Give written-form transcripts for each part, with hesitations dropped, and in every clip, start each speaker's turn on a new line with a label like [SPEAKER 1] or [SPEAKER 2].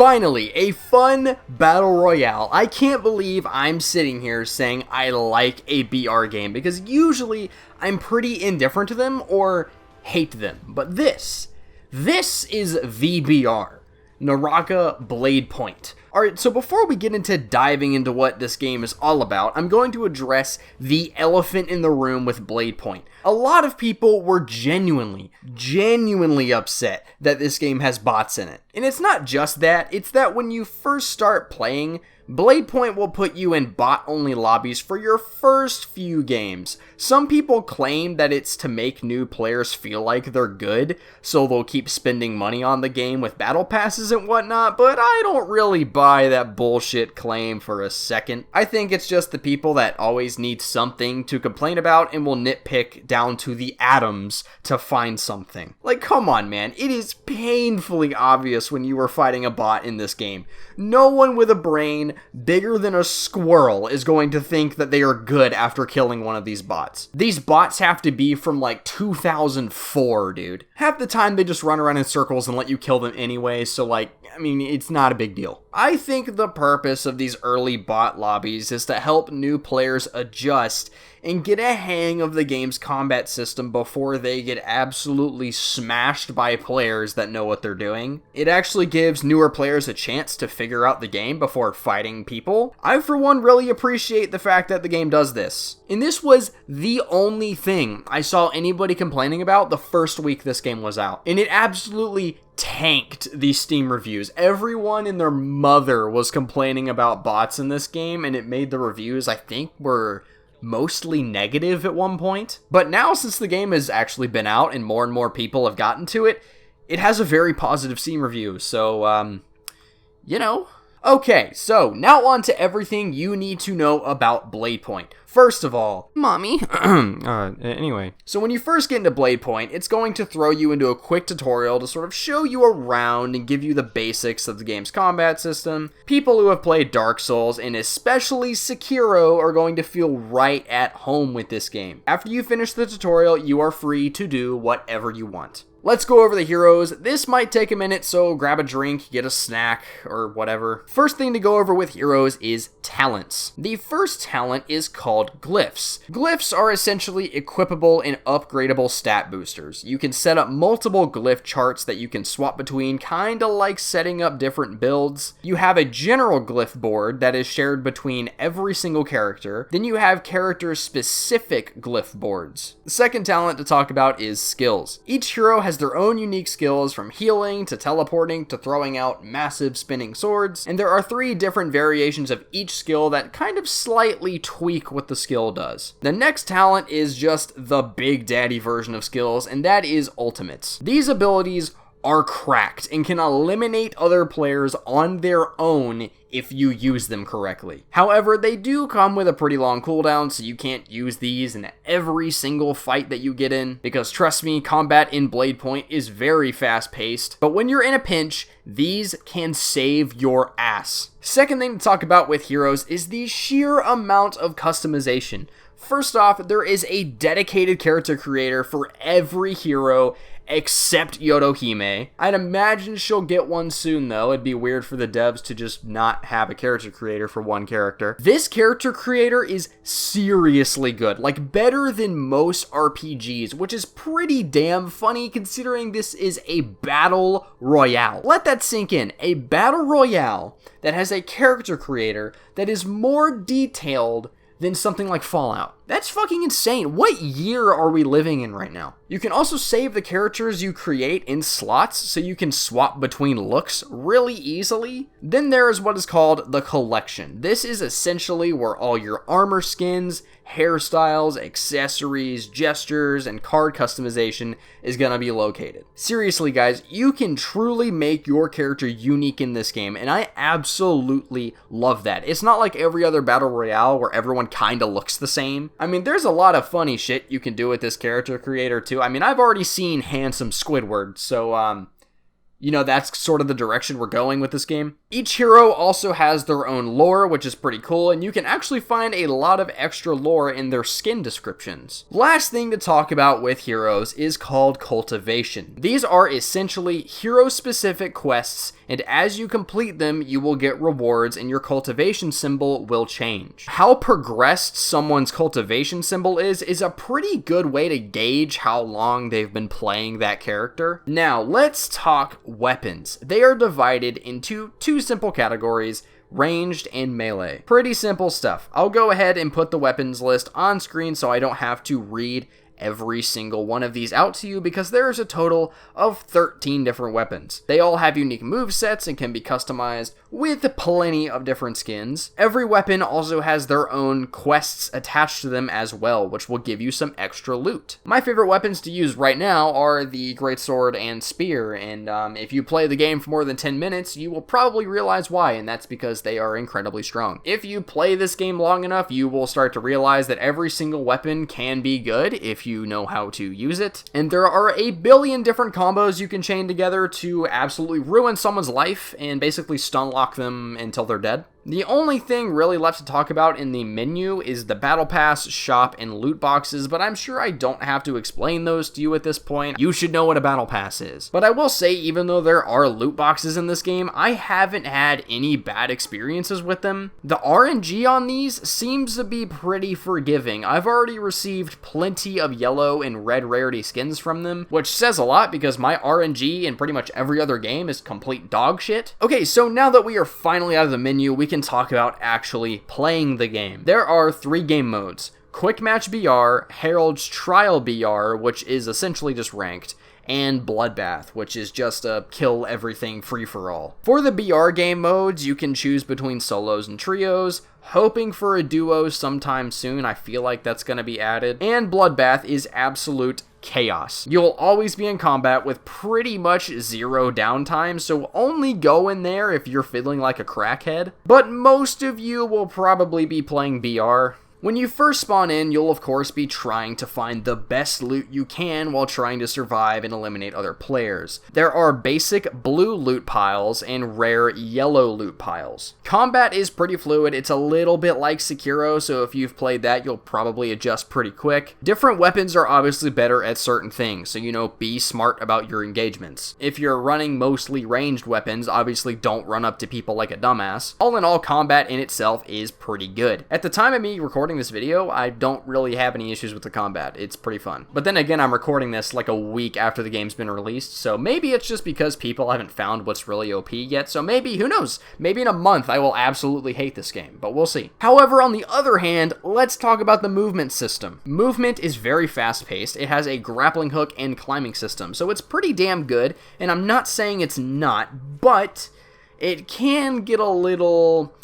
[SPEAKER 1] Finally, a fun Battle Royale. I can't believe I'm sitting here saying I like a BR game, because usually I'm pretty indifferent to them or hate them. But this is the BR, Naraka Bladepoint. Alright, so before we get into diving into what this game is all about, I'm going to address the elephant in the room with Bladepoint. A lot of people were genuinely upset that this game has bots in it. And it's not just that, it's that when you first start playing, Bladepoint will put you in bot-only lobbies for your first few games. Some people claim that it's to make new players feel like they're good, so they'll keep spending money on the game with battle passes and whatnot, but I don't really buy that bullshit claim for a second. I think it's just the people that always need something to complain about and will nitpick down to the atoms to find something. Like, come on, man. It is painfully obvious when you are fighting a bot in this game. No one with a brain bigger than a squirrel is going to think that they are good after killing one of these bots. These bots have to be from like 2004, dude. Half the time they just run around in circles and let you kill them anyway, so like, I mean, it's not a big deal. I think the purpose of these early bot lobbies is to help new players adjust and get a hang of the game's combat system before they get absolutely smashed by players that know what they're doing. It actually gives newer players a chance to figure out the game before fighting people. I, for one, really appreciate the fact that the game does this. And this was the only thing I saw anybody complaining about the first week this game was out. And it absolutely tanked these Steam reviews. Everyone and their mother was complaining about bots in this game, and it made the reviews, I think, were mostly negative at one point. But now, since the game has actually been out and more people have gotten to it, it has a very positive Steam review, so, you know. Okay, so now on to everything you need to know about Bladepoint. First of all, Mommy.
[SPEAKER 2] Anyway.
[SPEAKER 1] So when you first get into Bladepoint, it's going to throw you into a quick tutorial to sort of show you around and give you the basics of the game's combat system. People who have played Dark Souls, and especially Sekiro, are going to feel right at home with this game. After you finish the tutorial, you are free to do whatever you want. Let's go over the heroes. This might take a minute, so grab a drink, get a snack, or whatever. First thing to go over with heroes is talents. The first talent is called glyphs. Glyphs are essentially equipable and upgradable stat boosters. You can set up multiple glyph charts that you can swap between, kinda like setting up different builds. You have a general glyph board that is shared between every single character. Then you have character-specific glyph boards. The second talent to talk about is skills. Each hero has their own unique skills, from healing to teleporting to throwing out massive spinning swords, and there are 3 different variations of each skill that kind of slightly tweak what the skill does. The next talent is just the big daddy version of skills, and that is ultimates. These abilities are cracked and can eliminate other players on their own if you use them correctly. However, they do come with a pretty long cooldown, so you can't use these in every single fight that you get in, because trust me, combat in Bladepoint is very fast-paced, but when you're in a pinch, these can save your ass. Second thing to talk about with heroes is the sheer amount of customization. First off, there is a dedicated character creator for every hero except Yodohime. I'd imagine she'll get one soon though. It'd be weird for the devs to just not have a character creator for one character. This character creator is seriously good, like better than most RPGs, which is pretty damn funny considering this is a Battle Royale. Let that sink in. A Battle Royale that has a character creator that is more detailed than something like Fallout. That's fucking insane. What year are we living in right now? You can also save the characters you create in slots so you can swap between looks really easily. Then there is what is called the collection. This is essentially where all your armor skins, hairstyles, accessories, gestures, and card customization is gonna be located. Seriously guys, you can truly make your character unique in this game, and I absolutely love that. It's not like every other Battle Royale where everyone kinda looks the same. I mean, there's a lot of funny shit you can do with this character creator too. I mean, I've already seen handsome Squidward, so, you know, that's sort of the direction we're going with this game. Each hero also has their own lore, which is pretty cool, and you can actually find a lot of extra lore in their skin descriptions. Last thing to talk about with heroes is called cultivation. These are essentially hero-specific quests, and as you complete them, you will get rewards and your cultivation symbol will change. How progressed someone's cultivation symbol is a pretty good way to gauge how long they've been playing that character. Now, let's talk weapons. They are divided into two simple categories: ranged and melee. Pretty simple stuff. I'll go ahead and put the weapons list on screen so I don't have to read every single one of these out to you, because there is a total of 13 different weapons. They all have unique movesets and can be customized with plenty of different skins. Every weapon also has their own quests attached to them as well, which will give you some extra loot. My favorite weapons to use right now are the greatsword and spear, and if you play the game for more than 10 minutes, you will probably realize why, and that's because they are incredibly strong. If you play this game long enough, you will start to realize that every single weapon can be good if you know how to use it, and there are a billion different combos you can chain together to absolutely ruin someone's life and basically stun lock them until they're dead. The only thing really left to talk about in the menu is the battle pass, shop, and loot boxes, but I'm sure I don't have to explain those to you at this point. You should know what a battle pass is. But I will say, even though there are loot boxes in this game, I haven't had any bad experiences with them. The RNG on these seems to be pretty forgiving. I've already received plenty of yellow and red rarity skins from them, which says a lot because my RNG in pretty much every other game is complete dog shit. Okay, so now that we are finally out of the menu, we can talk about actually playing the game. There are 3 game modes: Quick Match BR, Herald's Trial BR, which is essentially just ranked, and Bloodbath, which is just a kill everything free-for-all. For the BR game modes, you can choose between solos and trios, hoping for a duo sometime soon. I feel like that's going to be added. And Bloodbath is absolute chaos. You'll always be in combat with pretty much zero downtime, so only go in there if you're feeling like a crackhead. But most of you will probably be playing BR. When you first spawn in, you'll of course be trying to find the best loot you can while trying to survive and eliminate other players. There are basic blue loot piles and rare yellow loot piles. Combat is pretty fluid. It's a little bit like Sekiro, so if you've played that, you'll probably adjust pretty quick. Different weapons are obviously better at certain things, so be smart about your engagements. If you're running mostly ranged weapons, obviously don't run up to people like a dumbass. All in all, combat in itself is pretty good. At the time of me recording this video, I don't really have any issues with the combat. It's pretty fun. But then again, I'm recording this like a week after the game's been released, so maybe it's just because people haven't found what's really OP yet, so maybe, who knows, maybe in a month I will absolutely hate this game, but we'll see. However, on the other hand, let's talk about the movement system. Movement is very fast-paced. It has a grappling hook and climbing system, so it's pretty damn good, and I'm not saying it's not, but it can get a little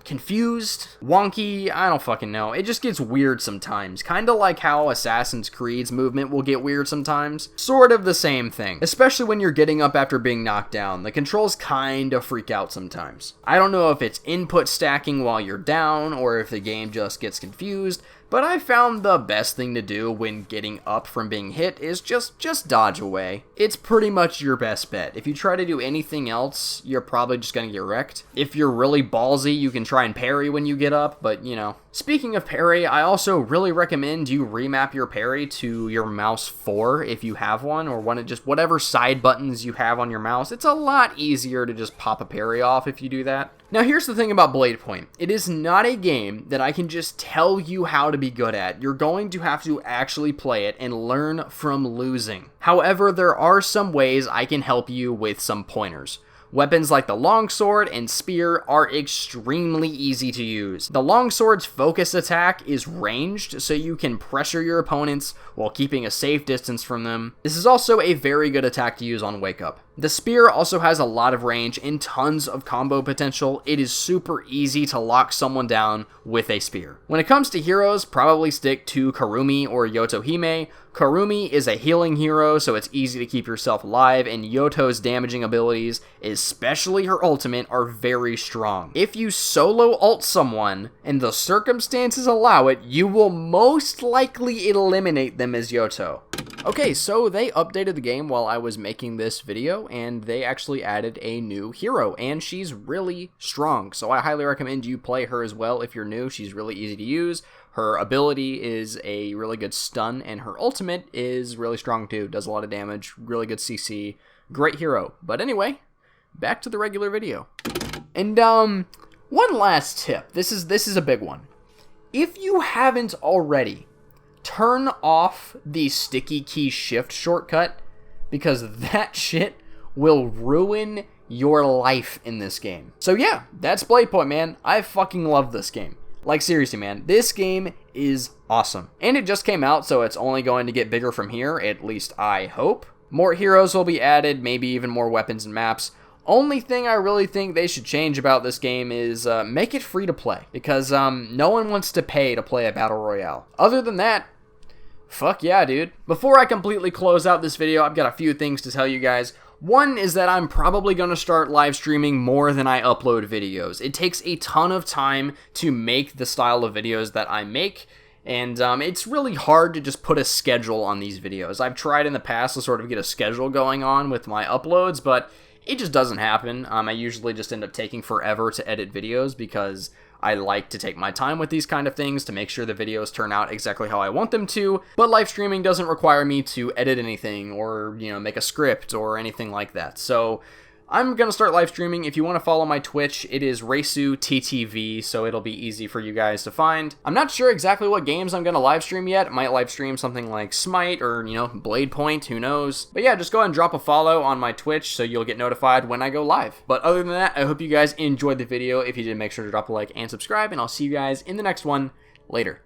[SPEAKER 1] confused? Wonky? I don't fucking know. It just gets weird sometimes. Kinda like how Assassin's Creed's movement will get weird sometimes. Sort of the same thing. Especially when you're getting up after being knocked down. The controls kinda freak out sometimes. I don't know if it's input stacking while you're down, or if the game just gets confused, but I found the best thing to do when getting up from being hit is just dodge away. It's pretty much your best bet. If you try to do anything else, you're probably just gonna get wrecked. If you're really ballsy, you can try and parry when you get up, but Speaking of parry, I also really recommend you remap your parry to your mouse 4 if you have one, or whatever side buttons you have on your mouse. It's a lot easier to just pop a parry off if you do that. Now here's the thing about Bladepoint. It is not a game that I can just tell you how to be good at. You're going to have to actually play it and learn from losing. However, there are some ways I can help you with some pointers. Weapons like the longsword and spear are extremely easy to use. The longsword's focus attack is ranged, so you can pressure your opponents while keeping a safe distance from them. This is also a very good attack to use on Wake Up. The spear also has a lot of range and tons of combo potential. It is super easy to lock someone down with a spear. When it comes to heroes, probably stick to Karumi or Yotohime. Karumi is a healing hero, so it's easy to keep yourself alive, and Yoto's damaging abilities, especially her ultimate, are very strong. If you solo ult someone, and the circumstances allow it, you will most likely eliminate them as Yoto. Okay, so they updated the game while I was making this video, and they actually added a new hero, and she's really strong. So I highly recommend you play her as well if you're new. She's really easy to use. Her ability is a really good stun, and her ultimate is really strong too. Does a lot of damage, really good CC, great hero. But anyway, back to the regular video. And one last tip. This is a big one. If you haven't already, turn off the sticky key shift shortcut, because that shit will ruin your life in this game. So yeah, that's Bladepoint, man. I fucking love this game. Like, seriously, man, this game is awesome. And it just came out, so it's only going to get bigger from here, at least I hope. More heroes will be added, maybe even more weapons and maps. Only thing I really think they should change about this game is make it free to play, because no one wants to pay to play a Battle Royale. Other than that, fuck yeah, dude. Before I completely close out this video, I've got a few things to tell you guys. One is that I'm probably going to start live streaming more than I upload videos. It takes a ton of time to make the style of videos that I make, and it's really hard to just put a schedule on these videos. I've tried in the past to sort of get a schedule going on with my uploads, but it just doesn't happen. I usually just end up taking forever to edit videos because I like to take my time with these kind of things to make sure the videos turn out exactly how I want them to, but live streaming doesn't require me to edit anything or, make a script or anything like that. So I'm going to start live streaming. If you want to follow my Twitch, it is ReisuTTV, so it'll be easy for you guys to find. I'm not sure exactly what games I'm going to live stream yet. I might live stream something like Smite or, Bladepoint, who knows. But yeah, just go ahead and drop a follow on my Twitch so you'll get notified when I go live. But other than that, I hope you guys enjoyed the video. If you did, make sure to drop a like and subscribe, and I'll see you guys in the next one. Later.